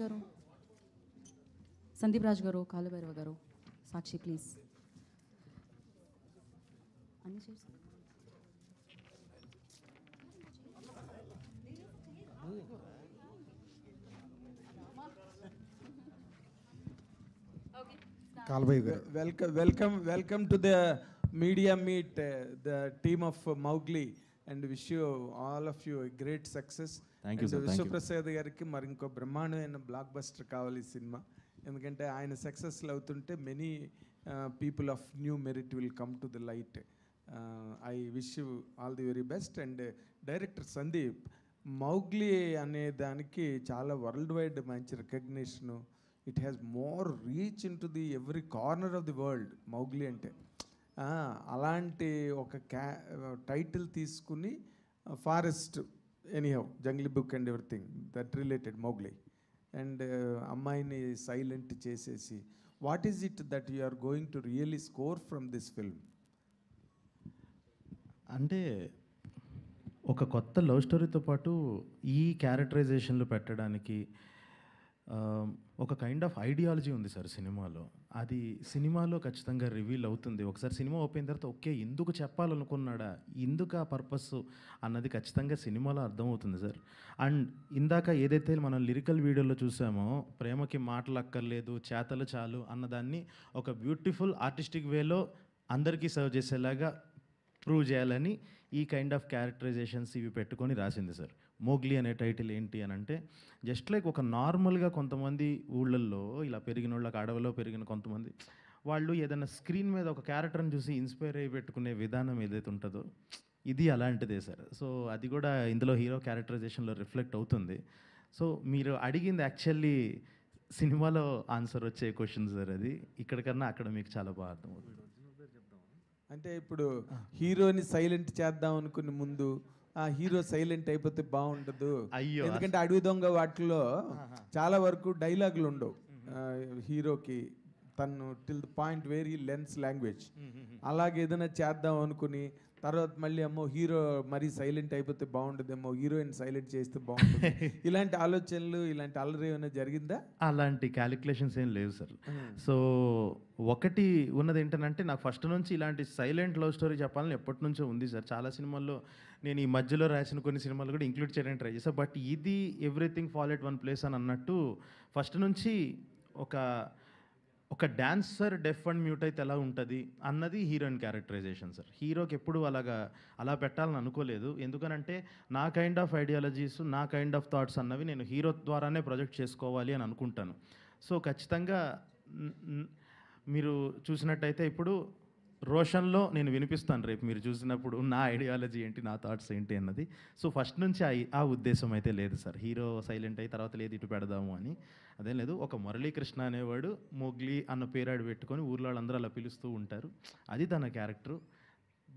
గారు, సందీప్ రాజ్ గారు, కాలుభైరవ గారు, సాక్షి ప్లీజ్. అన్ని చేసి Welcome to the media meet, the team of Mowgli, and wish you all of you a great success. Thank you, sir. Thank you. Vishwaprasad గారికి మరి ఇంకో బ్రహ్మాండమైన బ్లాక్ బస్టర్ కావాలి ఈ సినిమా, ఎందుకంటే ఆయన సక్సెస్లు అవుతుంటే many people of new merit will come to the light. I wish you all the very best. And director Sandeep, Mowgli అనే దానికి చాలా వరల్డ్ వైడ్ మంచి recognition. It has more reach in to the every corner of the world. Mowgli అంటే అలాంటి ఒక title తీసుకుని forest anyhow jungle book and everything that related Mowgli, and అమ్మాయిని silent చేసేసి what is it that you are going to really score from this film? అంటే ఒక కొత్త love స్టోరీతో పాటు ఈ క్యారెక్టరైజేషన్లు పెట్టడానికి ఒక కైండ్ ఆఫ్ ఐడియాలజీ ఉంది సార్ సినిమాలో. అది సినిమాలో ఖచ్చితంగా రివీల్ అవుతుంది. ఒకసారి సినిమా ఓపెన్ తర్వాత ఓకే ఎందుకు చెప్పాలనుకున్నాడా, ఎందుకు ఆ పర్పస్ అన్నది ఖచ్చితంగా సినిమాలో అర్థమవుతుంది సార్. అండ్ ఇందాక ఏదైతే మనం లిరికల్ వీడియోలో చూసామో, ప్రేమకి మాటలు అక్కర్లేదు చేతలు చాలు అన్నదాన్ని ఒక బ్యూటిఫుల్ ఆర్టిస్టిక్ వేలో అందరికీ సర్వ్ చేసేలాగా ప్రూవ్ చేయాలని ఈ కైండ్ ఆఫ్ క్యారెక్టరైజేషన్స్ ఇవి పెట్టుకొని రాసింది సార్. మోగ్లీ అనే టైటిల్ ఏంటి అని అంటే, జస్ట్ లైక్ ఒక నార్మల్గా కొంతమంది ఊళ్ళల్లో ఇలా పెరిగిన వాళ్ళకి, అడవిలో పెరిగిన కొంతమంది వాళ్ళు ఏదైనా స్క్రీన్ మీద ఒక క్యారెక్టర్ని చూసి ఇన్స్పైర్ అయ్యి పెట్టుకునే విధానం ఏదైతే ఉంటుందో ఇది అలాంటిదే సార్. సో అది కూడా ఇందులో హీరో క్యారెక్టరైజేషన్లో రిఫ్లెక్ట్ అవుతుంది. సో మీరు అడిగింది యాక్చువల్లీ సినిమాలో ఆన్సర్ వచ్చే క్వశ్చన్ సార్. అది ఇక్కడికన్నా అక్కడ మీకు చాలా బాగా అర్థమవుతుంది. అంటే ఇప్పుడు హీరోని సైలెంట్ చేద్దాం అనుకునే ముందు ఆ హీరో సైలెంట్ అయిపోతే బాగుండదు, అయ్యో, ఎందుకంటే అడవి దొంగ వాటిలో చాలా వరకు డైలాగులు ఉండవు హీరోకి, తను till the point where he lens language. అలాగే ఏదైనా చేద్దాం అనుకుని తర్వాత మళ్ళీ అమ్మో హీరో మరీ సైలెంట్ అయిపోతే బాగుంటుందేమో, హీరోయిన్ సైలెంట్ చేస్తే బాగుంటుంది, ఇలాంటి ఆలోచనలు, ఇలాంటి అల్లరి ఏమైనా జరిగిందా? అలాంటి క్యాలిక్యులేషన్స్ ఏం లేవు సార్. సో ఒకటి ఉన్నది ఏంటంటే, నాకు ఫస్ట్ నుంచి ఇలాంటి సైలెంట్ లవ్ స్టోరీ చెప్పాలని ఎప్పటి నుంచో ఉంది సార్. చాలా సినిమాల్లో నేను ఈ మధ్యలో రాసిన కొన్ని సినిమాలు కూడా ఇంక్లూడ్ చేయడానికి ట్రై చేశాను. బట్ ఇది everything fall at one place అని అన్నట్టు ఫస్ట్ నుంచి ఒక డాన్సర్ డెఫ్ అండ్ మ్యూట్ అయితే ఎలా ఉంటుంది అన్నది హీరోయిన్ క్యారెక్టరైజేషన్ సార్. హీరోకి ఎప్పుడు అలా పెట్టాలని అనుకోలేదు. ఎందుకనంటే నా కైండ్ ఆఫ్ ఐడియాలజీస్, నా కైండ్ ఆఫ్ థాట్స్ అన్నవి నేను హీరో ద్వారానే ప్రొజెక్ట్ చేసుకోవాలి అని అనుకుంటాను. సో ఖచ్చితంగా మీరు చూసినట్టయితే ఇప్పుడు రోషన్లో నేను వినిపిస్తాను రేపు మీరు చూసినప్పుడు నా ఐడియాలజీ ఏంటి, నా థాట్స్ ఏంటి అన్నది. సో ఫస్ట్ నుంచి ఆ ఉద్దేశం అయితే లేదు సార్, హీరో సైలెంట్ అయ్యి తర్వాత లేదు ఇటు పెడదాము అని అదేం లేదు. ఒక మురళీకృష్ణ అనేవాడు మోగ్లీ అన్న పేరాడు పెట్టుకొని ఊర్లో వాళ్ళందరూ అలా పిలుస్తూ ఉంటారు, అది తన క్యారెక్టరు.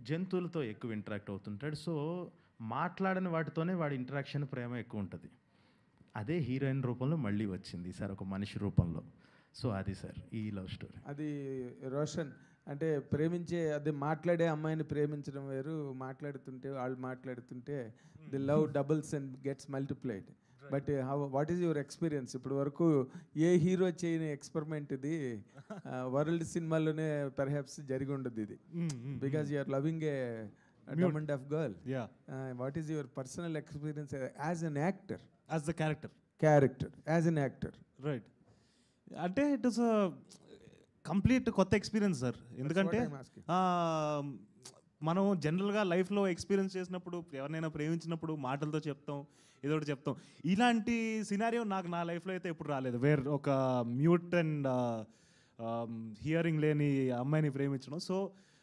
జంతువులతో ఎక్కువ ఇంటరాక్ట్ అవుతుంటాడు. సో మాట్లాడని వాటితోనే వాడి ఇంటరాక్షన్ ప్రేమ ఎక్కువ ఉంటుంది. అదే హీరోయిన్ రూపంలో మళ్ళీ వచ్చింది సార్, ఒక మనిషి రూపంలో. సో అది సార్ ఈ లవ్ స్టోరీ. అది రోషన్ అంటే ప్రేమించే, అదే మాట్లాడే అమ్మాయిని ప్రేమించడం వేరు, మాట్లాడుతుంటే వాళ్ళు మాట్లాడుతుంటే the love doubles and gets multiplied. But what is your experience? ఇప్పుడు వరకు ఏ హీరో చేయని ఎక్స్పెరిమెంట్ ఇది, వరల్డ్ సినిమాలోనే పర్హాప్స్ జరిగి ఉండదు ఇది, because you're loving a diamond of girl. What is your personal experience as an actor, as the character as an actor? Right, అంటే ఇట్ ఇస్ కంప్లీట్ కొత్త ఎక్స్పీరియన్స్ సార్. ఎందుకంటే మనం జనరల్గా లైఫ్లో ఎక్స్పీరియన్స్ చేసినప్పుడు, ఎవరినైనా ప్రేమించినప్పుడు మాటలతో చెప్తాం, ఏదో ఒకటి చెప్తాం. ఇలాంటి సినారియో నాకు నా లైఫ్లో అయితే ఎప్పుడు రాలేదు. వేర్ ఒక మ్యూట్ అండ్ హియరింగ్ లేని అమ్మాయిని ప్రేమించడం. సో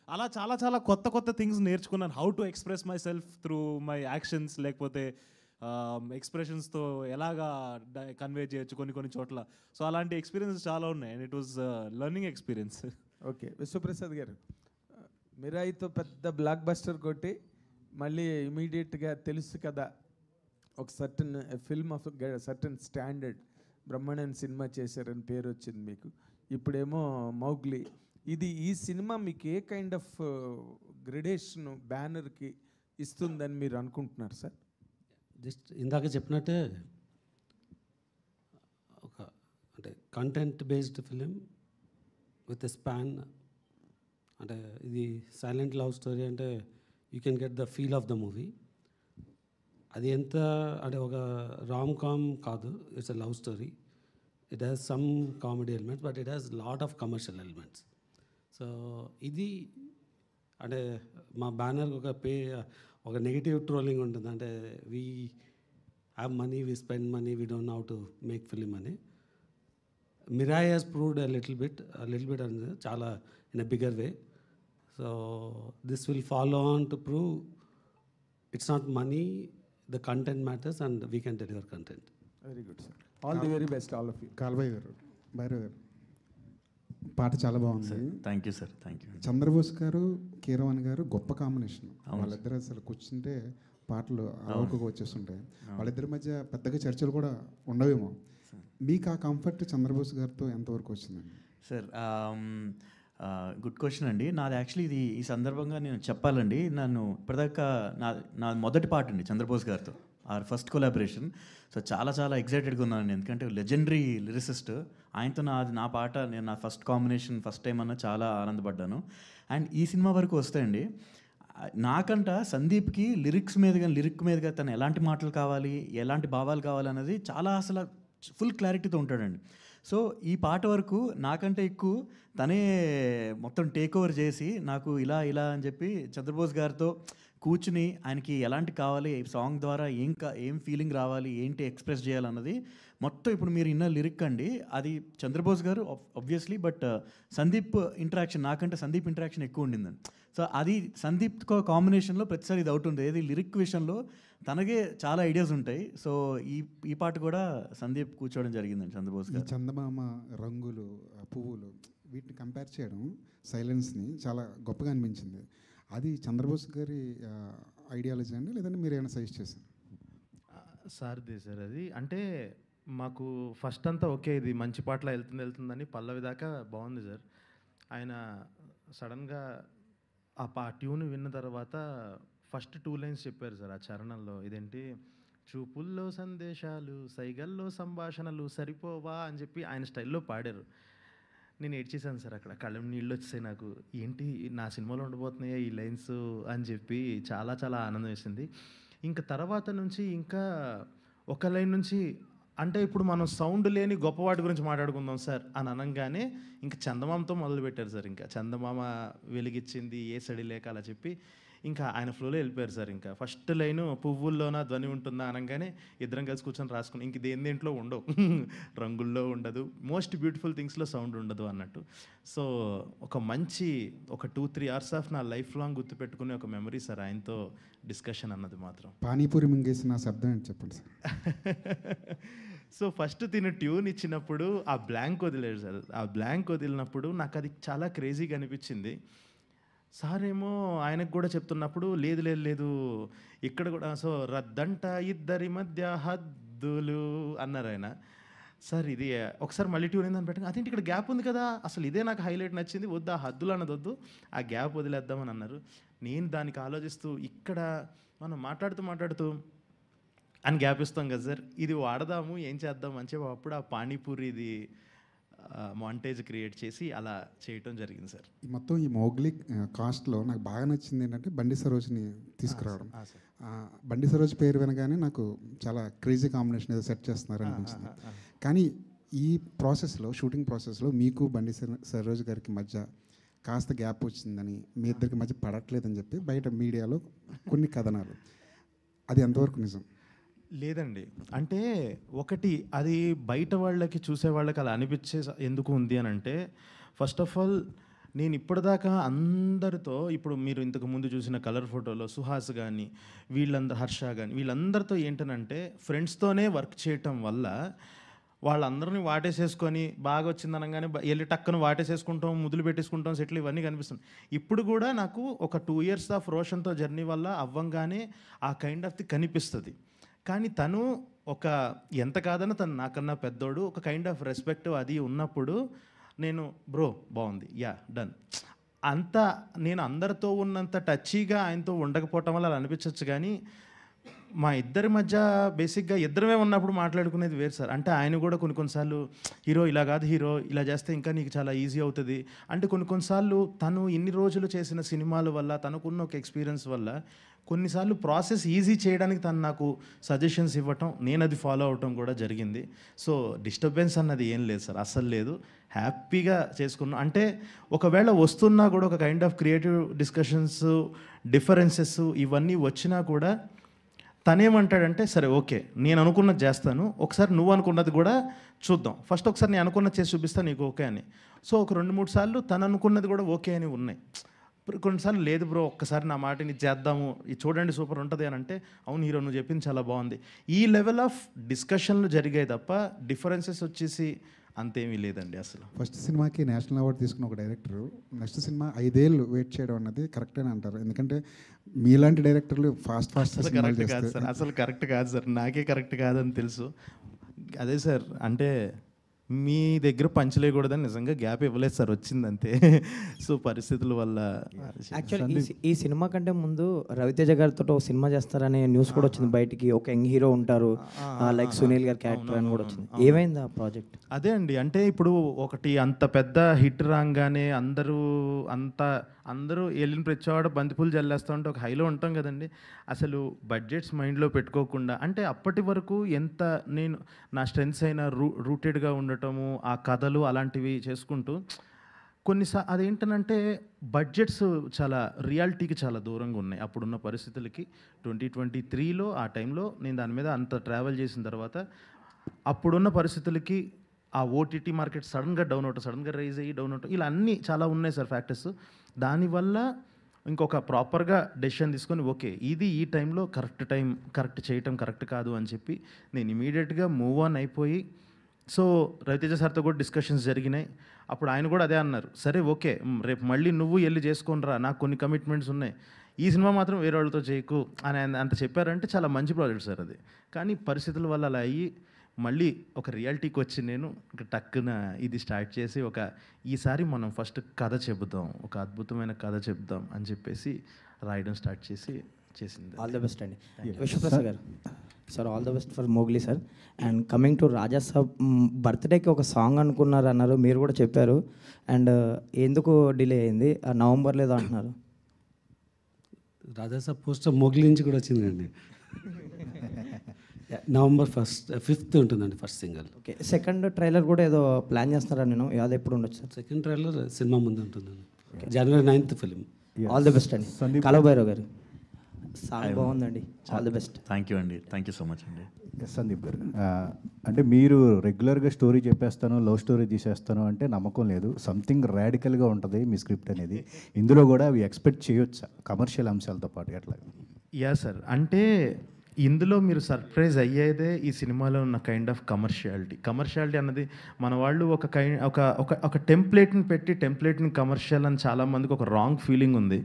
అలా చాలా చాలా కొత్త థింగ్స్ నేర్చుకున్నాను. How to express my self through my actions, లేకపోతే ఎక్స్ప్రెషన్స్తో ఎలాగా కన్వే చేయొచ్చు కొన్ని చోట్ల. సో అలాంటి ఎక్స్పీరియన్స్ చాలా ఉన్నాయి and it was learning experience. Okay, Vishwaprasad గారు, మిరాయితో పెద్ద బ్లాక్ బస్టర్ కొట్టి మళ్ళీ ఇమీడియట్గా తెలుసు కదా ఒక certain film of certain standard బ్రహ్మాండమైన సినిమా చేశారని పేరు వచ్చింది మీకు. ఇప్పుడేమో మౌగ్లీ. ఈ సినిమా మీకు ఏ కైండ్ ఆఫ్ గ్రెడేషన్ బ్యానర్కి ఇస్తుందని మీరు అనుకుంటున్నారు సార్? జస్ట్ ఇందాక చెప్పినట్టే ఒక content based film with a span. అంటే ఇది సైలెంట్ లవ్ స్టోరీ అంటే you can get the feel of the movie. అది ఎంత అంటే ఒక రామ్ కామ్ కాదు, it's a love story. It has some comedy elements but it has lot of commercial elements. So ఇది అంటే మా బ్యానర్ ఒక నెగిటివ్ ట్రోలింగ్ ఉంటుంది, అంటే we have money, we spend money, we don't know how to make film అని. Mirai has proved a little bit అని చాలా in a bigger way. So this will follow on to prove it's not money, the content matters and we can deliver content. Very good sir, all the very best all of you. కాల్బాయ్ గారు, భైరవ్ గారు, పాట చాలా బాగుంది. Thank you sir, thank you. Chandrabose గారు, కీరవాణి గారు గొప్ప combination. వాళ్ళిద్దరు అసలు కూర్చుంటే పాటలు అవకగా వచ్చేస్తుంటాయి. వాళ్ళిద్దరి మధ్య పెద్దగా చర్చలు కూడా ఉండవేమో. మీకు ఆ కంఫర్ట్ చంద్రబోస్ గారితో ఎంతవరకు వచ్చిందండి? సార్ గుడ్ క్వశ్చన్ అండి. నాది యాక్చువల్లీ ఈ సందర్భంగా నేను చెప్పాలండి, నన్ను ఇప్పటిదాకా నా మొదటి పాట అండి చంద్రబోస్ గారితో, ఆర్ ఫస్ట్ కొలాబరేషన్. సో చాలా చాలా ఎక్సైటెడ్గా ఉన్నాను, ఎందుకంటే లెజెండరీ లిరిసిస్ట్. ఆయనతో నా పాట, నేను నా ఫస్ట్ కాంబినేషన్ ఫస్ట్ టైం అన్న చాలా ఆనందపడ్డాను. అండ్ ఈ సినిమా వరకు వస్తాయండి, నాకంట సందీప్కి లిరిక్ మీదుగా తను ఎలాంటి మాటలు కావాలి, ఎలాంటి భావాలు కావాలన్నది చాలా అసలు ఫుల్ క్లారిటీతో ఉంటాడండి. సో ఈ పాట వరకు నాకంటే ఎక్కువ తనే మొత్తం టేక్ ఓవర్ చేసి నాకు ఇలా అని చెప్పి చంద్రబోస్ గారితో కూర్చుని ఆయనకి ఎలాంటి కావాలి, సాంగ్ ద్వారా ఏం ఫీలింగ్ రావాలి, ఏంటి ఎక్స్ప్రెస్ చేయాలన్నది మొత్తం ఇప్పుడు మీరు ఇన్న లిరిక్ అండి, అది చంద్రబోస్ గారు ఆబ్వియస్లీ, బట్ సందీప్ ఇంటరాక్షన్, నాకంటే సందీప్ ఇంటరాక్షన్ ఎక్కువ ఉండిందండి. సో అది సందీప్ కాంబినేషన్లో ప్రతిసారి ఇది అవుతుంది, ఏది లిరిక్ విషయంలో తనకే చాలా ఐడియాస్ ఉంటాయి. సో ఈ పాట కూడా సందీప్ కూర్చోవడం జరిగిందండి చంద్రబోస్ గారు. చందమామ, రంగులు, పువ్వులు, వీటిని కంపేర్ చేయడం, సైలెన్స్ని చాలా గొప్పగా అనిపించింది. అది చంద్రబోస్ గారి ఐడియాలజీ అండి, లేదంటే మీరు ఏమైనా సజెస్ట్ చేశారు? సార్దే సార్ అది. అంటే మాకు ఫస్ట్ అంతా ఓకే, ఇది మంచి పాటలా వెళ్తుందని పల్లవి దాకా బాగుంది సార్. ఆయన సడన్గా ఆ ట్యూన్ విన్న తర్వాత ఫస్ట్ 2 లైన్స్ చెప్పారు సార్ ఆ చరణంలో. ఇదేంటి, చూపుల్లో సందేశాలు, సైగల్లో సంభాషణలు సరిపోవా అని చెప్పి ఆయన స్టైల్లో పాడారు. నేను ఏడ్చేసాను సార్, అక్కడ కళ్ళ నీళ్ళు వచ్చేసాయి నాకు. ఏంటి నా సినిమాలో ఉండబోతున్నాయా ఈ లైన్స్ అని చెప్పి చాలా చాలా ఆనందం వేసింది. ఇంకా తర్వాత నుంచి ఇంకా ఒక లైన్ నుంచి, అంటే ఇప్పుడు మనం సౌండ్ లేని గొప్పవాటి గురించి మాట్లాడుకుందాం సార్ అని అనగానే ఇంకా చందమామతో మొదలుపెట్టారు సార్. ఇంకా చందమామ వెలిగిచ్చింది ఏ సడి లేక అలా చెప్పి ఇంకా ఆయన ఫ్లోలో వెళ్ళిపోయారు సార్. ఇంకా ఫస్ట్ లైను పువ్వుల్లోన ధ్వని ఉంటుందా అనగానే ఇద్దరం కలిసి కూర్చొని రాసుకుని, ఇంక దేంట్లో ఉండవు, రంగుల్లో ఉండదు, మోస్ట్ బ్యూటిఫుల్ థింగ్స్లో సౌండ్ ఉండదు అన్నట్టు. సో ఒక 2-3 అవర్స్ ఆఫ్ నా లైఫ్ లాంగ్ గుర్తుపెట్టుకునే ఒక మెమరీ సార్ ఆయనతో డిస్కషన్ అన్నది మాత్రం. పానీపూరి మింగేసిన శబ్దం ఏంటి చెప్పండి సార్. సో ఫస్ట్ తిన ట్యూన్ ఇచ్చినప్పుడు ఆ బ్లాంక్ వదిలేడు సార్. ఆ బ్లాంక్ వదిలినప్పుడు నాకు అది చాలా క్రేజీగా అనిపించింది. సార్ ఏమో ఆయనకు కూడా చెప్తున్నప్పుడు లేదు ఇక్కడ కూడా, సో రద్దంట ఇద్దరి మధ్య హద్దులు అన్నారు ఆయన. సార్ ఇది ఒకసారి మళ్ళీ ట్యూన్ అయిందని పెట్టండి, అదేంటి ఇక్కడ గ్యాప్ ఉంది కదా, అసలు ఇదే నాకు హైలైట్ నచ్చింది, వద్దు ఆ హద్దులు అన్నది వద్దు, ఆ గ్యాప్ వదిలేద్దామని అన్నారు. నేను దానికి ఆలోచిస్తూ ఇక్కడ మనం మాట్లాడుతూ అని గ్యాప్ ఇస్తాం కదా సార్, ఇది వాడదాము ఏం చేద్దాం అని చెప్పి అప్పుడు ఆ పానీపూరిది మాంటేజ్ క్రియేట్ చేసి అలా చేయటం జరిగింది సార్. ఈ మోగ్లీ కాస్ట్లో నాకు బాగా నచ్చింది ఏంటంటే బండి సరోజ్ని తీసుకురావడం. బండి సరోజ్ పేరు వినగానే నాకు చాలా క్రేజీ కాంబినేషన్ ఏదో సెట్ చేస్తున్నారు అనిపించింది. కానీ ఈ ప్రాసెస్లో, షూటింగ్ ప్రాసెస్లో మీకు బండి సరోజ్ గారికి మధ్య కాస్త గ్యాప్ వచ్చిందని, మీ ఇద్దరికి మధ్య పడట్లేదని చెప్పి బయట మీడియాలో కొన్ని కథనాలు, అది ఎంతవరకు నిజం? లేదండి, అంటే ఒకటి అది బయట వాళ్ళకి చూసే వాళ్ళకి అలా అనిపించే ఎందుకు ఉంది అని అంటే, ఫస్ట్ ఆఫ్ ఆల్ నేను ఇప్పటిదాకా అందరితో, ఇప్పుడు మీరు ఇంతకు ముందు చూసిన కలర్ ఫోటోలో సుహాస్ కానీ హర్ష కానీ వీళ్ళందరితో ఏంటనంటే ఫ్రెండ్స్తోనే వర్క్ చేయటం వల్ల వాళ్ళందరినీ వాటేసేసుకొని బాగా వచ్చింది అనగానే వెళ్ళి టక్కును వాటేసేసుకుంటాం, ముద్దులు పెట్టేసుకుంటాం, సెటిల్, ఇవన్నీ కనిపిస్తుంది. ఇప్పుడు కూడా నాకు ఒక 2 years ఆఫ్ రోషన్తో జర్నీ వల్ల అవ్వంగానే ఆ కైండ్ ఆఫ్ ది కనిపిస్తుంది. కానీ తను ఒక ఎంత కాదన్నా తను నాకన్నా పెద్దోడు, ఒక కైండ్ ఆఫ్ రెస్పెక్ట్ అది ఉన్నప్పుడు నేను బ్రో బాగుంది యా డన్ అంత, నేను అందరితో ఉన్నంత టచీగా ఆయనతో ఉండకపోవటం వల్ల అలా అనిపించవచ్చు. కానీ మా ఇద్దరి మధ్య బేసిక్గా ఇద్దరమే ఉన్నప్పుడు మాట్లాడుకునేది వేరు సార్. అంటే ఆయన కూడా కొన్నిసార్లు హీరో ఇలా కాదు, హీరో ఇలా చేస్తే ఇంకా నీకు చాలా ఈజీ అవుతుంది అంటే కొన్నిసార్లు తను ఇన్ని రోజులు చేసిన సినిమాల వల్ల తనకున్న ఒక ఎక్స్పీరియన్స్ వల్ల కొన్నిసార్లు ప్రాసెస్ ఈజీ చేయడానికి తను నాకు సజెషన్స్ ఇవ్వటం, నేను అది ఫాలో అవటం కూడా జరిగింది. సో డిస్టర్బెన్స్ అన్నది ఏం లేదు సార్, అస్సలు లేదు. హ్యాపీగా చేసుకున్నాం. అంటే ఒకవేళ వస్తున్నా కూడా ఒక kind of creative discussions, differences ఇవన్నీ వచ్చినా కూడా తనేమంటాడంటే సరే ఓకే నేను అనుకున్నది చేస్తాను, ఒకసారి నువ్వు అనుకున్నది కూడా చూద్దాం, ఫస్ట్ ఒకసారి నేను అనుకున్నది చేసి చూపిస్తాను నీకు ఓకే అని. సో ఒక 2-3 సార్లు తను అనుకున్నది కూడా ఓకే అని ఉన్నాయి. కొన్నిసార్లు లేదు బ్రో ఒక్కసారి నా మాటని చేద్దాము, ఇది చూడండి సూపర్ ఉంటుంది అని అంటే అవును హీరో నువ్వు చెప్పింది చాలా బాగుంది. ఈ లెవెల్ ఆఫ్ డిస్కషన్లు జరిగాయి తప్ప డిఫరెన్సెస్ వచ్చేసి అంతేమీ లేదండి అసలు. ఫస్ట్ సినిమాకి నేషనల్ అవార్డు తీసుకున్న ఒక డైరెక్టర్ నెక్స్ట్ సినిమా 5 ఏళ్ళు వెయిట్ చేయడం అన్నది కరెక్ట్ అని అంటారు. ఎందుకంటే మీలాంటి డైరెక్టర్లు ఫాస్ట్ అసలు కరెక్ట్ కాదు సార్, అసలు కరెక్ట్ కాదు సార్, నాకే కరెక్ట్ కాదని తెలుసు. అదే సార్ అంటే మీ దగ్గర పంచలేయకూడదని నిజంగా గ్యాప్ ఇవ్వలేదు సార్, వచ్చిందంతే. సో పరిస్థితుల వల్ల. యాక్చువల్లీ ఈ సినిమా కంటే ముందు రవితేజ గారితో ఒక సినిమా చేస్తారనే న్యూస్ కూడా వచ్చింది బయటికి, ఒక యంగ్ హీరో ఉంటారు లైక్ సునీల్ గారి క్యారెక్టర్ అని కూడా వచ్చింది. ఏమైంది ఆ ప్రాజెక్ట్? అదే అండి, అంటే ఇప్పుడు ఒకటి అంత పెద్ద హిట్ రాగానే అందరూ వెళ్ళిన ప్రతివాడు బంతిపూలు జల్లేస్తూ ఉంటే ఒక హైలో ఉంటాం కదండి. అసలు బడ్జెట్స్ మైండ్లో పెట్టుకోకుండా అంటే అప్పటి వరకు ఎంత నేను నా స్ట్రెంగ్స్ అయినా రూటెడ్గా ఉండటము, ఆ కథలు అలాంటివి చేసుకుంటూ అదేంటనంటే బడ్జెట్స్ చాలా రియాలిటీకి చాలా దూరంగా ఉన్నాయి అప్పుడున్న పరిస్థితులకి. 2023లో ఆ టైంలో నేను దాని మీద అంత ట్రావెల్ చేసిన తర్వాత అప్పుడున్న పరిస్థితులకి ఆ ఓటీటీ మార్కెట్ సడన్గా డౌన్ అవటం, సడన్గా రైజ్ అయ్యి డౌన్ అవటం, ఇలా అన్నీ చాలా ఉన్నాయి సార్ ఫ్యాక్టర్స్. దానివల్ల ఇంకొక ప్రాపర్గా డెసిషన్ తీసుకొని ఓకే ఇది ఈ టైంలో కరెక్ట్ చేయటం కరెక్ట్ కాదు అని చెప్పి నేను ఇమీడియట్గా మూవ్ ఆన్ అయిపోయి. సో రవితేజ సార్తో కూడా డిస్కషన్స్ జరిగినాయి. అప్పుడు ఆయన కూడా అదే అన్నారు, సరే ఓకే రేపు మళ్ళీ నువ్వు వెళ్ళి చేసుకొనిరా, నాకు కొన్ని కమిట్మెంట్స్ ఉన్నాయి, ఈ సినిమా మాత్రం వేరే వాళ్ళతో చేయకు అని అంత చెప్పారంటే చాలా మంచి ప్రాజెక్ట్ సార్ అది. కానీ పరిస్థితుల వల్ల అలా అయ్యి మళ్ళీ ఒక రియాలిటీకి వచ్చి నేను టక్కున ఇది స్టార్ట్ చేసి ఈసారి మనం ఫస్ట్ కథ చెబుదాం, ఒక అద్భుతమైన కథ చెబుదాం అని చెప్పేసి రాయడం స్టార్ట్ చేసింది. ఆల్ ద బెస్ట్ అండి. విశ్వప్రసాద్ గారు sir, all the best for Mowgli sir. And coming to Raja Saab, బర్త్డేకి ఒక సాంగ్ అనుకున్నారు అన్నారు, మీరు కూడా చెప్పారు. అండ్ ఎందుకు డిలే అయింది? నవంబర్ లేదో అంటున్నారు. రాజా సాబ్ పోస్టర్ మోగ్లీ నుంచి కూడా వచ్చిందండి. నవంబర్ 5th ఉంటుందండి first single. Okay, second trailer కూడా ఏదో ప్లాన్ చేస్తున్నారా? నేను అది ఎప్పుడు ఉండొచ్చు సార్? సెకండ్ ట్రైలర్ సినిమా ముందు ఉంటుందండి, January 9th film. All the best అండి. కలవభైరవ్ గారు సాంగ్ బాగుందండి, all the best. Thank you అండి, థ్యాంక్ యూ సో మచ్ అండి. సందీప్ గారు, అంటే మీరు రెగ్యులర్గా స్టోరీ చెప్పేస్తాను, లవ్ స్టోరీ తీసేస్తాను అంటే నమ్మకం లేదు. సంథింగ్ రాడికల్గా ఉంటుంది మీ స్క్రిప్ట్ అనేది. ఇందులో కూడా అవి ఎక్స్పెక్ట్ చేయొచ్చా కమర్షియల్ అంశాలతో పాటు ఎట్లా? యా సార్, అంటే ఇందులో మీరు సర్ప్రైజ్ అయ్యేదే ఈ సినిమాలో ఉన్న కైండ్ ఆఫ్ కమర్షియాలిటీ అన్నది మన వాళ్ళు ఒక టెంప్లెట్ని పెట్టి టెంప్లెట్ని కమర్షియల్ అని చాలామందికి ఒక రాంగ్ ఫీలింగ్ ఉంది.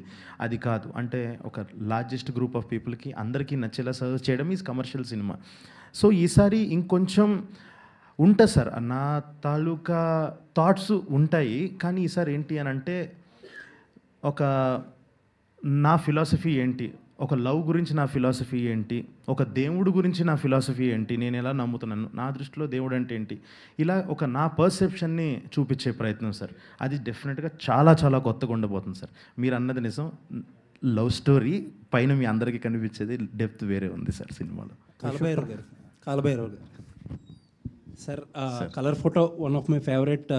అది కాదు, అంటే ఒక లార్జెస్ట్ గ్రూప్ ఆఫ్ పీపుల్కి అందరికీ నచ్చేలా సర్వ్ చేయడం ఈజ్ కమర్షియల్ సినిమా. సో ఈసారి ఇంకొంచెం ఉంటుంది సార్, నా తాలూకా థాట్స్ ఉంటాయి. కానీ ఈసారి ఏంటి అని అంటే నా ఫిలాసఫీ ఏంటి, ఒక లవ్ గురించి నా ఫిలాసఫీ ఏంటి, ఒక దేవుడు గురించి నా ఫిలాసఫీ ఏంటి, నేను ఎలా నమ్ముతున్నాను, నా దృష్టిలో దేవుడు అంటే ఏంటి, ఇలా నా పర్సెప్షన్ని చూపించే ప్రయత్నం సార్. అది డెఫినెట్గా చాలా చాలా కొత్తగా ఉండబోతుంది సార్. మీరు అన్నది నిజం, లవ్ స్టోరీ పైన మీ అందరికీ కనిపించేది డెప్త్ వేరే ఉంది సార్ సినిమాలో. కాలభైరవ్ గారు sir, colour photo one of my favourite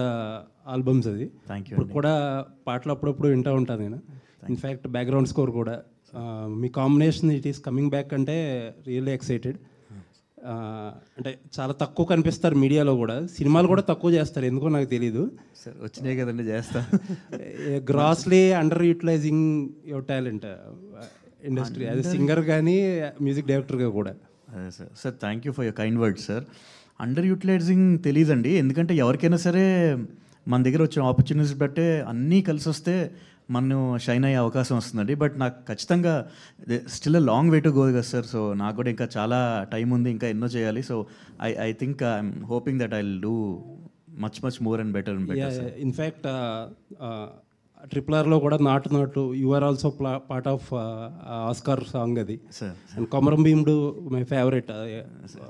albums అది. Thank you. ఇప్పుడు కూడా పాటలు అప్పుడప్పుడు వింటూ ఉంటాను నేను. ఇన్ఫ్యాక్ట్ బ్యాక్గ్రౌండ్ స్కోర్ కూడా మీ combination it is coming back అంటే రియల్లీ ఎక్సైటెడ్. అంటే చాలా తక్కువ కనిపిస్తారు మీడియాలో కూడా, సినిమాలు కూడా తక్కువ చేస్తారు, ఎందుకో నాకు తెలీదు సార్. వచ్చినాయి కదండి, చేస్తా. Grossly under utilizing your talent industry, అది సింగర్ కానీ మ్యూజిక్ డైరెక్టర్గా కూడా. అదే sir. Sir thank you for your kind words sir. Under utilizing తెలీదండి, ఎందుకంటే ఎవరికైనా సరే మన దగ్గర వచ్చిన ఆపర్చునిటీస్ బట్టే అన్నీ కలిసి వస్తే మనం షైన్ అయ్యే అవకాశం వస్తుందండి. బట్ నాకు ఖచ్చితంగా still long way to go కదా సార్. సో నాకు కూడా ఇంకా చాలా టైం ఉంది, ఇంకా ఎన్నో చేయాలి. So I think I'm hoping that I will do much more and better. In fact RRRలో కూడా Naatu you are also part of Oscar song అది. Sir and Komaram Bheemudu my favourite.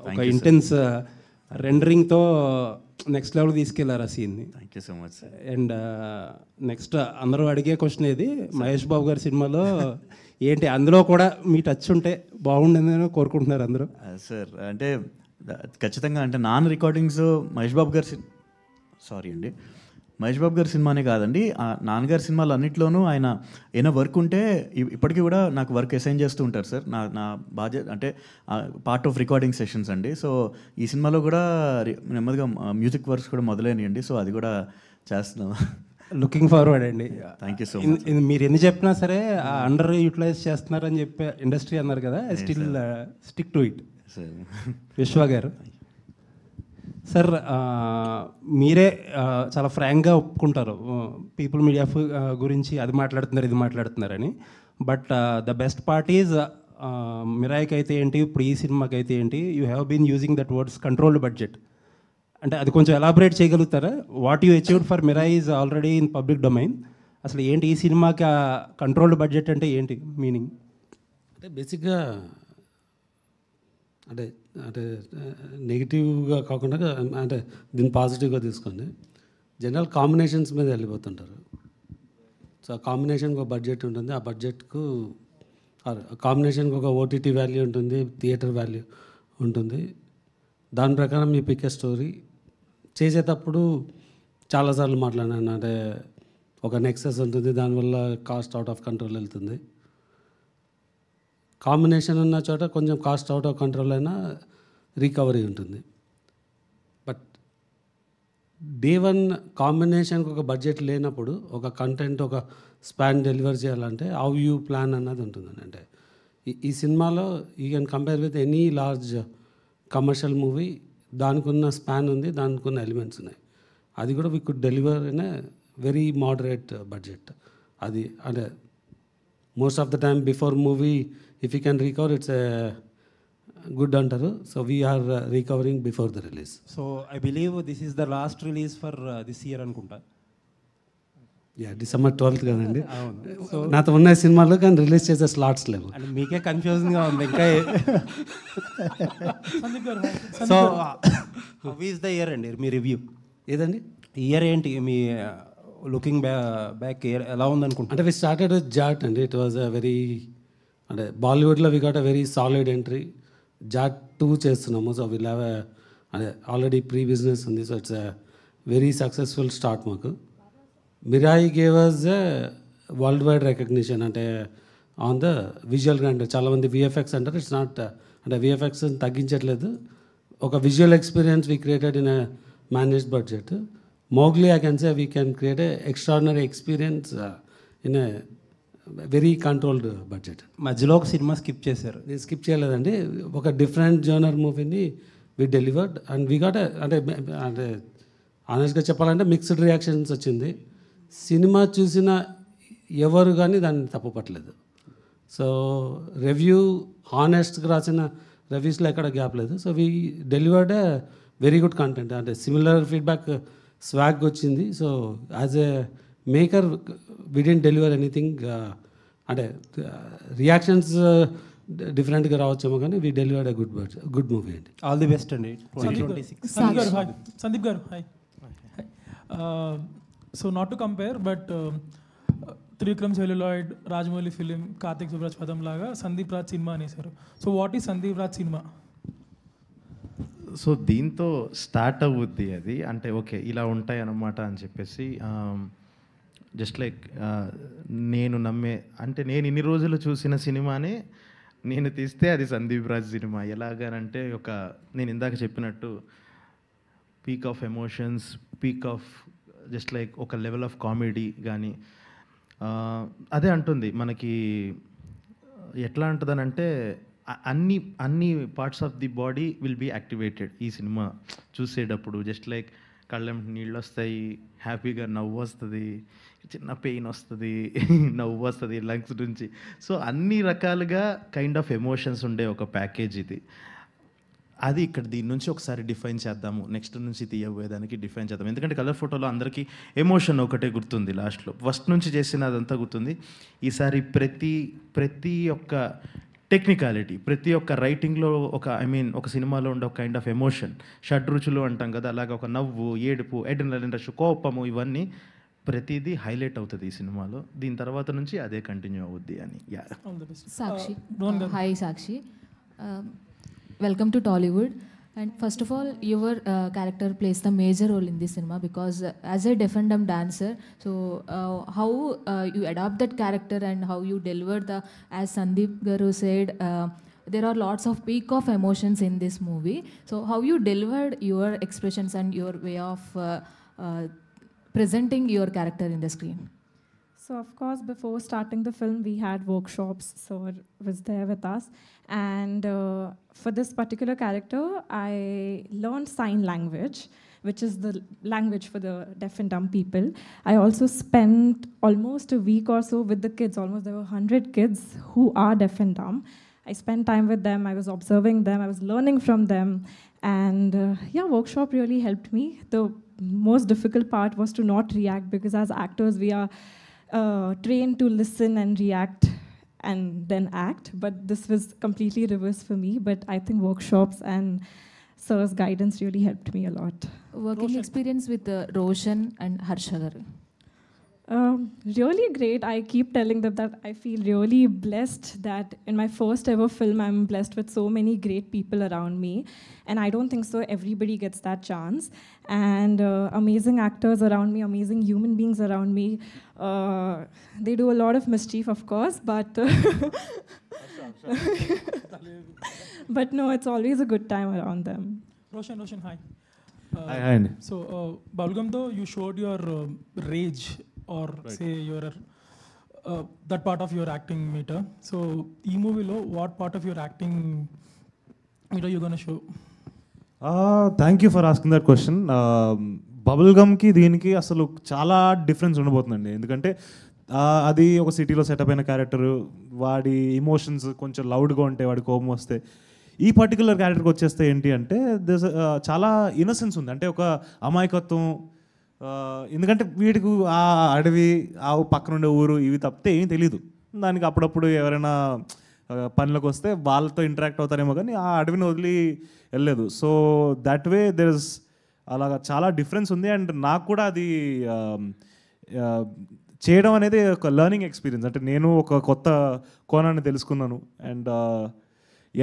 ఒక ఇంటెన్స్ రెండరింగ్తో నెక్స్ట్ లెవెల్ తీసుకెళ్లారు ఆ సీన్ని. Thank you so much sir. And next అందరూ అడిగే క్వశ్చన్ ఇది, మహేష్ బాబు గారి సినిమాలో ఏంటి అందులో కూడా మీ టచ్ ఉంటే బాగుండేదని కోరుకుంటున్నారు అందరూ. సార్ అంటే ఖచ్చితంగా అంటే నాన్ రికార్డింగ్స్ మహేష్ బాబు గారి మహేష్ బాబు గారి సినిమానే కాదండి, నాన్నగారి సినిమాలు అన్నింటిలోనూ ఆయన ఏమైనా వర్క్ ఉంటే ఇప్పటికీ కూడా నాకు వర్క్ అసైన్ చేస్తూ ఉంటారు సార్. నా బాధ్యత అంటే పార్ట్ ఆఫ్ రికార్డింగ్ సెషన్స్ అండి. సో ఈ సినిమాలో కూడా నెమ్మదిగా మ్యూజిక్ వర్క్స్ కూడా మొదలైనాయండి. సో అది కూడా చేస్తున్నాం. లుకింగ్ ఫార్వర్డ్ అండి. Thank you so much. మీరు ఎన్ని చెప్పినా సరే అండర్ యూటిలైజ్ చేస్తున్నారని చెప్పే ఇండస్ట్రీ అన్నారు కదా, స్టిల్ స్టిక్ టు ఇట్. విశ్వ గారు సార్, మీరే చాలా ఫ్రాంక్గా ఒప్పుకుంటారు పీపుల్ మీడియా గురించి అది మాట్లాడుతున్నారు ఇది మాట్లాడుతున్నారని. But the best part is మిరాయికి అయితే ఏంటి, ఇప్పుడు ఈ సినిమాకి అయితే ఏంటి, you have been using that words controlled budget. అంటే అది కొంచెం ఎలాబరేట్ చేయగలుగుతారా? What you achieved for Mirai is already in public domain. అసలు ఏంటి ఈ సినిమాకి కంట్రోల్డ్ బడ్జెట్ అంటే ఏంటి మీనింగ్? అంటే బేసిక్గా అంటే అంటే నెగిటివ్గా కాకుండా అంటే దీన్ని పాజిటివ్గా తీసుకోండి. జనరల్ కాంబినేషన్స్ మీద వెళ్ళిపోతుంటారు. సో ఆ కాంబినేషన్కి ఒక బడ్జెట్ ఉంటుంది, ఆ బడ్జెట్కు కాంబినేషన్కి ఒక ఓటీటీ వాల్యూ ఉంటుంది, థియేటర్ వాల్యూ ఉంటుంది. దాని ప్రకారం మీ పిక్ స్టోరీ చేసేటప్పుడు చాలాసార్లు మాట్లాడాను. అంటే ఒక నెక్సెస్ ఉంటుంది, దానివల్ల కాస్ట్ అవుట్ ఆఫ్ కంట్రోల్ వెళ్తుంది. కాంబినేషన్ ఉన్న చోట కొంచెం కాస్ట్ అవుట్ ఆఫ్ కంట్రోల్ అయినా రికవరీ ఉంటుంది. బట్ డే వన్ కాంబినేషన్కి ఒక బడ్జెట్ లేనప్పుడు ఒక కంటెంట్ ఒక స్పాన్ డెలివర్ చేయాలంటే హౌ యూ ప్లాన్ అన్నది ఉంటుందండి. అంటే ఈ సినిమాలో you can compare with any large commercial movie. దానికి ఉన్న స్పాన్ ఉంది, దానికి ఉన్న ఎలిమెంట్స్ ఉన్నాయి. అది కూడా we could deliver in a very moderate budget. అది అంటే most of the time before movie if you can recover it's good అంటారు. So we're recovering before the release. So I believe this is the last release for this year అనుకుంటా. December 12th కదండి. So నాతో ఉన్న సినిమాలో కానీ release చేసే slots లేవు. అంటే మీకే కన్ఫ్యూజింగ్గా ఉంది ఇంకా. So how is the year అండి మీ రివ్యూ? ఏదండి ఇయర్ ఏంటి మీ లుకింగ్ బ్యాక్ ఇయర్ ఎలా ఉందనుకుంటా? అంటే వి స్టార్టెడ్ విత్ జాట్ అండి. ఇట్ వాజ్ అ వెరీ అంటే బాలీవుడ్లో we got a very solid entry. Jaat 2 చేస్తున్నాము. సో విల్ హ్యావ్ అంటే ఆల్రెడీ ప్రీ బిజినెస్ ఉంది. So it's a very successful start మాకు. Mirai gave us a world wide recognition అంటే on the visual grand. చాలామంది VFX అంటారు, it's not అంటే VFX తగ్గించట్లేదు. ఒక visual experience we created in a managed budget. Mowgli I can say we can create a extraordinary experience in a very controlled budget. మధ్యలో ఒక cinema skip చేశారు. నేను skip చేయలేదండి. ఒక డిఫరెంట్ జోనర్ మూవీని వి డెలివర్డ్ అండ్ వీ గాట్ అంటే అంటే ఆనెస్ట్గా చెప్పాలంటే మిక్స్డ్ రియాక్షన్స్ వచ్చింది. సినిమా చూసిన ఎవరు కానీ దాన్ని తప్పుపట్టలేదు. సో రివ్యూ హానెస్ట్గా రాసిన రివ్యూస్లో ఎక్కడ గ్యాప్ లేదు. So we delivered a very good content. అంటే సిమిలర్ ఫీడ్బ్యాక్ స్వాగ్ వచ్చింది. So as a maker we didn't deliver anything. అంటే రియాక్షన్స్ డిఫరెంట్గా రావచ్చేమో కానీ we delivered a good movie అండి. ఆల్ ది బెస్ట్ అండి. సందీప్ గారు hi. So not to compare but Trivikram celluloid, Rajamouli film, Karthik Subbaraj పదం లాగా సందీప్ రాజ్ సినిమా అనేసారు. So what is Sandeep Raj సినిమా? సో దీంతో స్టార్ట్ అవుద్ది అది. అంటే ఓకే ఇలా ఉంటాయి అన్నమాట అని చెప్పేసి జస్ట్ లైక్ నేను నమ్మే అంటే నేను ఇన్ని రోజులు చూసిన సినిమానే నేను తీస్తే అది సందీప్ రాజ్ సినిమా. ఎలాగనంటే ఒక నేను ఇందాక చెప్పినట్టు peak of emotions, peak of just like ఒక లెవెల్ ఆఫ్ కామెడీ కానీ అదే అంటుంది మనకి. ఎట్లా అంటుందనంటే అన్ని parts of the body will be activated ఈ సినిమా చూసేటప్పుడు. జస్ట్ లైక్ కళ్ళెం నీళ్ళు వస్తాయి, హ్యాపీగా నవ్వు వస్తుంది, చిన్న పెయిన్ వస్తుంది, నవ్వు వస్తుంది లంగ్స్ నుంచి. సో అన్ని రకాలుగా కైండ్ ఆఫ్ ఎమోషన్స్ ఉండే ఒక ప్యాకేజ్ ఇది. అది ఇక్కడ దీని నుంచి ఒకసారి డిఫైన్ చేద్దాము, నెక్స్ట్ నుంచి తీయబోయేదానికి డిఫైన్ చేద్దాం. ఎందుకంటే కలర్ ఫోటోలో అందరికీ ఎమోషన్ ఒకటే గుర్తుంది, లాస్ట్లో ఫస్ట్ నుంచి చేసిన అదంతా గుర్తుంది. ఈసారి ప్రతి ఒక్క టెక్నికాలిటీ, ప్రతి ఒక్క రైటింగ్లో ఒక సినిమాలో ఉండే ఒక కైండ్ ఆఫ్ ఎమోషన్, షడ్రుచులు అంటాం కదా, అలాగే ఒక నవ్వు, ఏడుపు, అడ్రినలిన్ రష్, కోపము, ఇవన్నీ ప్రతిదీ హైలైట్ అవుతుంది ఈ సినిమాలో. దీని తర్వాత నుంచి అదే కంటిన్యూ అవుద్ది అని. Sakshi. Hi Sakshi. Welcome to Tollywood. And first of all, your character plays the major role in this cinema because as a deaf and dumb dancer, so how you adopt that character and how you deliver as Sandeep Garu said, there are lots of peak of emotions in this movie. So how you delivered your expressions and your way of presenting your character in the screen? So of course, before starting the film, we had workshops. So it was there with us. And for this particular character, I learned sign language, which is the language for the deaf and dumb people. I also spent almost a week or so with the kids. Almost there were 100 kids who are deaf and dumb. I spent time with them. I was observing them. I was learning from them. And workshop really helped me. The most difficult part was to not react because as actors, we are trained to listen and react and then act, but this was completely reverse for me. But I think workshops and sir's guidance really helped me a lot. Working experience with Roshan and Harsha garu. Really great. I keep telling them that I feel really blessed that in my first ever film, I'm blessed with so many great people around me. And I don't think so everybody gets that chance. And amazing actors around me, amazing human beings around me. They do a lot of mischief, of course, but but no, it's always a good time around them. Roshan, hi. Hi. So, Balgam, though, you showed your rage or say your that part of your acting meter. So, ee movie lo, what part of your acting meter you gonna show? Thank you for asking that question. Bubble గమ్కి దీనికి అసలు చాలా difference ఉండబోతుందండి. ఎందుకంటే అది ఒక సిటీలో setup అయిన character, వాడి ఇమోషన్స్ కొంచెం లౌడ్గా ఉంటాయి, వాడి కోపం వస్తే. ఈ పర్టికులర్ క్యారెక్టర్కి వచ్చేస్తే ఏంటి అంటే చాలా ఇన్నసెన్స్ ఉంది, అంటే ఒక అమాయకత్వం. ఎందుకంటే వీడికి ఆ అడవి, ఆ పక్కన ఉండే ఊరు ఇవి తప్పితే ఏమీ తెలియదు. దానికి అప్పుడప్పుడు ఎవరైనా పనులకు వస్తే వాళ్ళతో ఇంటరాక్ట్ అవుతారేమో, కానీ ఆ అడవిని వదిలి వెళ్ళలేదు. So that way there is అలాగా చాలా డిఫరెన్స్ ఉంది. అండ్ నాకు కూడా అది చేయడం అనేది ఒక లెర్నింగ్ ఎక్స్పీరియన్స్. అంటే నేను ఒక కొత్త కోణాన్ని తెలుసుకున్నాను, అండ్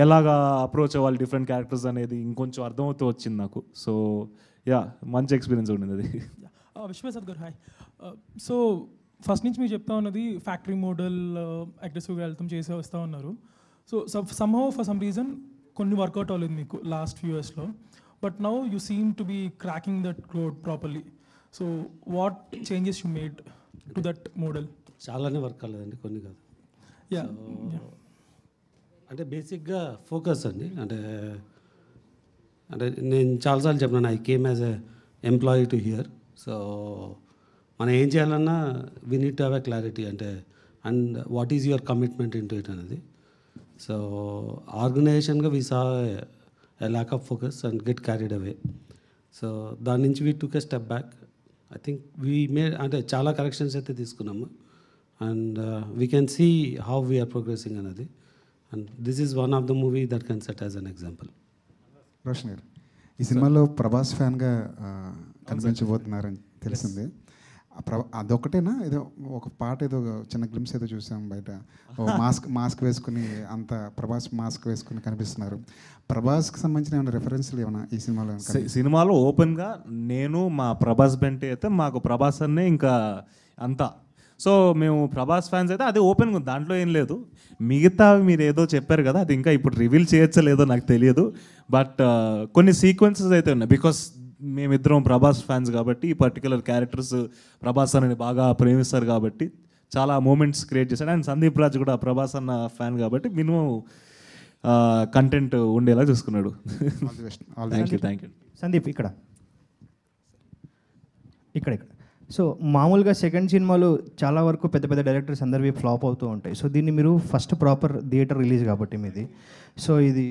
ఎలాగా అప్రోచ్ అవ్వాలి డిఫరెంట్ క్యారెక్టర్స్ అనేది ఇంకొంచెం అర్థమవుతూ వచ్చింది నాకు. సో మంచి ఎక్స్పీరియన్స్ ఉండింది అది. విశ్వనాథ్ గారు, హాయ్. సో ఫస్ట్ నుంచి మీరు చెప్తా ఉన్నది ఫ్యాక్టరీ మోడల్ అగ్రెసివ్గా వెళ్తాం చేసే వస్తూ ఉన్నారు. So somehow for some reason కొన్ని వర్కౌట్ అవ్వలేదు మీకు లాస్ట్ ఫ్యూ ఇయర్స్లో, but now you seem to be cracking that code properly. So what changes you made to that model? చాలానే వర్క్ అవ్వలేదండి, కొన్ని కాదు. యా, అంటే బేసిక్గా ఫోకస్ అండి. అంటే నేను చాలాసార్లు చెప్పినాను, I came as a employee to here. So మనం ఏం చేయాలన్నా we need to have a clarity, అంటే and what is your commitment in to it అనేది. సో ఆర్గనైజేషన్గా we saw a lack of focus and get carried away. So దాని నుంచి we took a step back. I think we made, అంటే చాలా corrections అయితే తీసుకున్నాము, and we can see how we are progressing అనేది. And this is one of the movie that can set as an example. Roshan గారు, ఈ సినిమాలో ప్రభాస్ ఫ్యాన్గా కనిపించబోతున్నారని తెలిసింది. అదొకటేనా, ఏదో ఒక పాట, ఏదో చిన్న గ్లిమ్స్ ఏదో చూసాం బయట, మాస్క్ వేసుకుని, అంత ప్రభాస్ మాస్క్ వేసుకుని కనిపిస్తున్నారు. ప్రభాస్కి సంబంధించిన ఏమైనా రెఫరెన్స్లు ఏమైనా ఈ సినిమాలో? సినిమాలో ఓపెన్గా నేను మా ప్రభాస్ బెంటే అయితే మాకు ప్రభాస్ అన్నే ఇంకా అంతా. సో మేము ప్రభాస్ ఫ్యాన్స్ అయితే అది ఓపెన్గా ఉంది, దాంట్లో ఏం లేదు. మిగతా మీరు ఏదో చెప్పారు కదా, అది ఇంకా ఇప్పుడు రివీల్ చేయొచ్చో లేదో నాకు తెలియదు. బట్ కొన్ని సీక్వెన్సెస్ అయితే ఉన్నాయి, బికాస్ మేమిద్దరం ప్రభాస్ ఫ్యాన్స్ కాబట్టి, ఈ పర్టికులర్ క్యారెక్టర్స్ ప్రభాస్ అని బాగా ప్రేమిస్తారు కాబట్టి చాలా మూమెంట్స్ క్రియేట్ చేశాడు. అండ్ సందీప్ రాజ్ కూడా ప్రభాస్ అన్న ఫ్యాన్ కాబట్టి మినిమం కంటెంట్ ఉండేలా చూసుకున్నాడు. Thank you. సందీప్ ఇక్కడ. సో మామూలుగా సెకండ్ సినిమాలు చాలా వరకు పెద్ద పెద్ద డైరెక్టర్స్ అందరివి ఫ్లాప్ అవుతూ ఉంటాయి. సో దీన్ని మీరు ఫస్ట్ ప్రాపర్ థియేటర్ రిలీజ్ కాబట్టి మీది, సో ఇది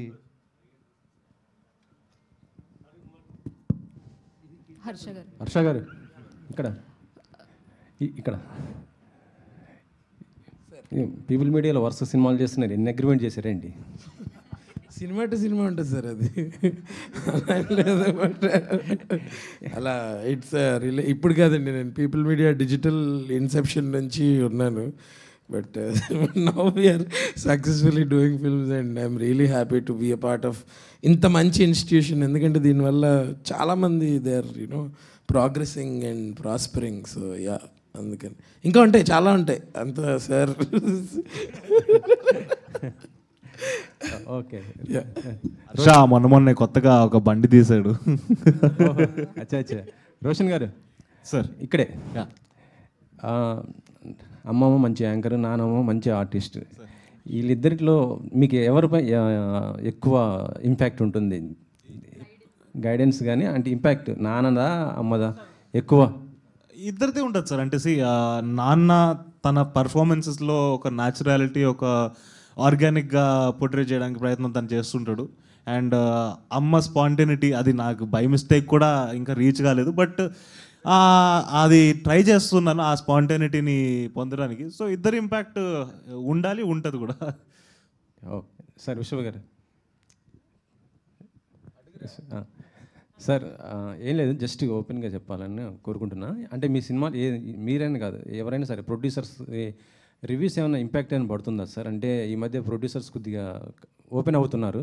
హర్ష గారు ఇక్కడ పీపుల్ మీడియాలో వరుస సినిమాలు చేస్తున్నారు, ఎన్ని అగ్రిమెంట్ చేశారండి? సినిమా టు సినిమా ఉంటుంది సార్ అది. లేదు బట్ అలా ఇట్స్ ఇప్పుడు కాదండి, నేను పీపుల్ మీడియా డిజిటల్ ఇన్సెప్షన్ నుంచి ఉన్నాను. But now we're successfully doing films and I'm really happy to be a part of ఇంత మంచి ఇన్స్టిట్యూషన్. ఎందుకంటే దీనివల్ల చాలామంది they are you know progressing and prospering. So yeah, అందుకని ఇంకా ఉంటాయి, చాలా ఉంటాయి అంత సార్. ఓకే, మొన్న కొత్తగా ఒక బండి తీశాడు. అచ్చా రోషన్ గారు సార్ ఇక్కడే. అమ్మమ్మ మంచి యాంకర్, నానమ్మ మంచి ఆర్టిస్ట్. వీళ్ళిద్దరిలో మీకు ఎవరిపై ఎక్కువ ఇంపాక్ట్ ఉంటుంది? గైడెన్స్ కానీ అంటే ఇంపాక్ట్ నాన్నదా అమ్మదా ఎక్కువ? ఇద్దరిదే ఉంటుంది సార్. అంటే నాన్న తన పర్ఫార్మెన్సెస్లో ఒక న్యాచురాలిటీ, ఒక ఆర్గానిక్గా పోర్ట్రే చేయడానికి ప్రయత్నం తను చేస్తుంటాడు. అండ్ అమ్మ స్పాంటేనిటీ, అది నాకు బై మిస్టేక్ కూడా ఇంకా రీచ్ కాలేదు, బట్ అది ట్రై చేస్తున్నాను ఆ స్పాంటేనిటీని పొందడానికి. సో ఇద్దరు ఇంపాక్ట్ ఉండాలి, ఉంటుంది కూడా. ఓకే సార్, విశ్వ గారు. సార్ ఏం లేదు, జస్ట్ ఓపెన్గా చెప్పాలని కోరుకుంటున్నా. అంటే మీ సినిమా మీరైనా కాదు, ఎవరైనా సరే ప్రొడ్యూసర్స్ రివ్యూస్ ఏమైనా ఇంపాక్ట్ అయినా పడుతుందా సార్? అంటే ఈ మధ్య ప్రొడ్యూసర్స్ కొద్దిగా ఓపెన్ అవుతున్నారు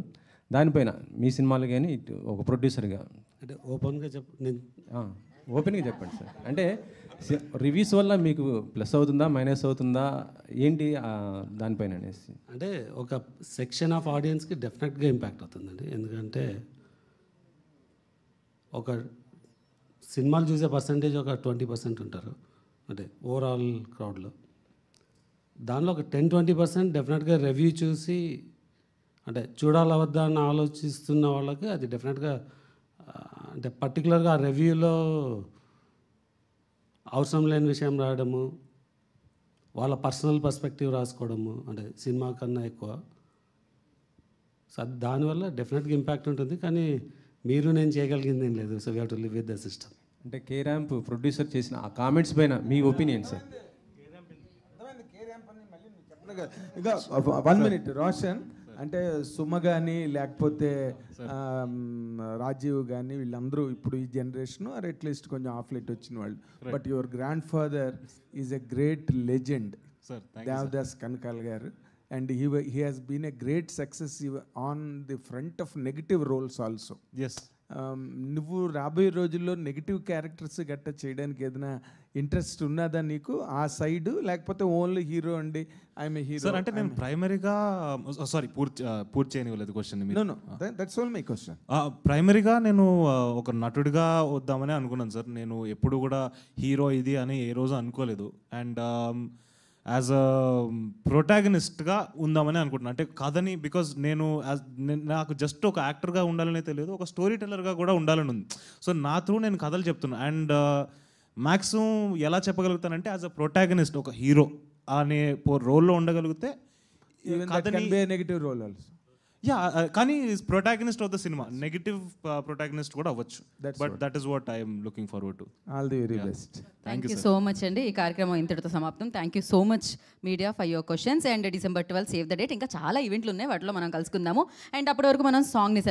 దానిపైన, మీ సినిమాలు కానీ ఒక ప్రొడ్యూసర్గా. అంటే ఓపెన్గా ఓపెన్గా చెప్పండి సార్. అంటే రివ్యూస్ వల్ల మీకు ప్లస్ అవుతుందా మైనస్ అవుతుందా ఏంటి దానిపైన అనేసి? అంటే ఒక సెక్షన్ ఆఫ్ ఆడియన్స్కి డెఫినెట్గా ఇంపాక్ట్ అవుతుందండి. ఎందుకంటే ఒక సినిమాలు చూసే పర్సంటేజ్ ఒక 20% ఉంటారు, అంటే ఓవరాల్ క్రౌడ్లో. దానిలో ఒక 10-20% డెఫినెట్గా రివ్యూ చూసి అంటే చూడాలా వద్దా అని ఆలోచిస్తున్న వాళ్ళకి అది డెఫినెట్గా అంటే పర్టికులర్గా ఆ రివ్యూలో అవసరం లేని విషయం రాయడము, వాళ్ళ పర్సనల్ పర్స్పెక్టివ్ రాసుకోవడము, అంటే సినిమా కన్నా ఎక్కువ. సో దానివల్ల డెఫినెట్గా ఇంపాక్ట్ ఉంటుంది. కానీ మీరు నేను చేయగలిగింది ఏం లేదు. So we have to live with the system. అంటే కే ర్యాంప్ ప్రొడ్యూసర్ చేసిన ఆ కామెంట్స్ పైన మీ ఒపీనియన్ సార్? ఇంకా 1 minute రోషన్. అంటే సుమ కానీ లేకపోతే రాజీవ్ కానీ వీళ్ళందరూ ఇప్పుడు ఈ జనరేషన్ ఆర్ అట్లీస్ట్ కొంచెం ఆఫ్ లైట్ వచ్చిన వాళ్ళు. But your grand father is a great legend, Devdas Kanakala garu. And he has been a great success on the front of negative roles also. Yes. నువ్వు రాబోయే రోజుల్లో నెగిటివ్ క్యారెక్టర్స్ గట్ట చేయడానికి ఏదైనా ఇంట్రెస్ట్ ఉన్నదా నీకు ఆ సైడ్, లేకపోతే ఓన్లీ హీరో అండి ఐఎమ్ ఏ హీరో? సార్ అంటే నేను ప్రైమరీగా సారీ పూర్తి చేయనివ్వలేదు question. That's all my question. ప్రైమరీగా నేను ఒక నటుడిగా వద్దామని అనుకున్నాను సార్. నేను ఎప్పుడు కూడా హీరో ఇది అని ఏ రోజు అనుకోలేదు. అండ్ యాజ్ అ ప్రొటాగనిస్ట్గా ఉందామని అనుకుంటున్నాను. అంటే కథని, బికాజ్ నాకు జస్ట్ ఒక యాక్టర్గా ఉండాలని తెలియదు, ఒక స్టోరీ టెల్లర్గా కూడా ఉండాలని ఉంది. సో నా త్రూ నేను కథలు చెప్తున్నాను. అండ్ మ్యాక్సిమం ఎలా చెప్పగలుగుతానంటే యాజ్ అ ప్రొటాగనిస్ట్, ఒక హీరో అనే రోల్లో ఉండగలిగితే నెగిటివ్ రోల్ ఆల్సో. యా, కానీ protagonist of the cinema, negative protagonist కూడా అవ్వచ్చు. But that is what I'm looking forward to. All the very best. Thank you so much అండి. ఈ కార్యక్రమం ఇంతటితో సమాప్తం. Thank you so much media for your questions. And December 12 save the date. ఇంకా చాలా ఈవెంట్లు ఉన్నాయి, వాటిలో మనం కలుసుకుందాము. అండ్ అప్పటి వరకు మనం సాంగ్ని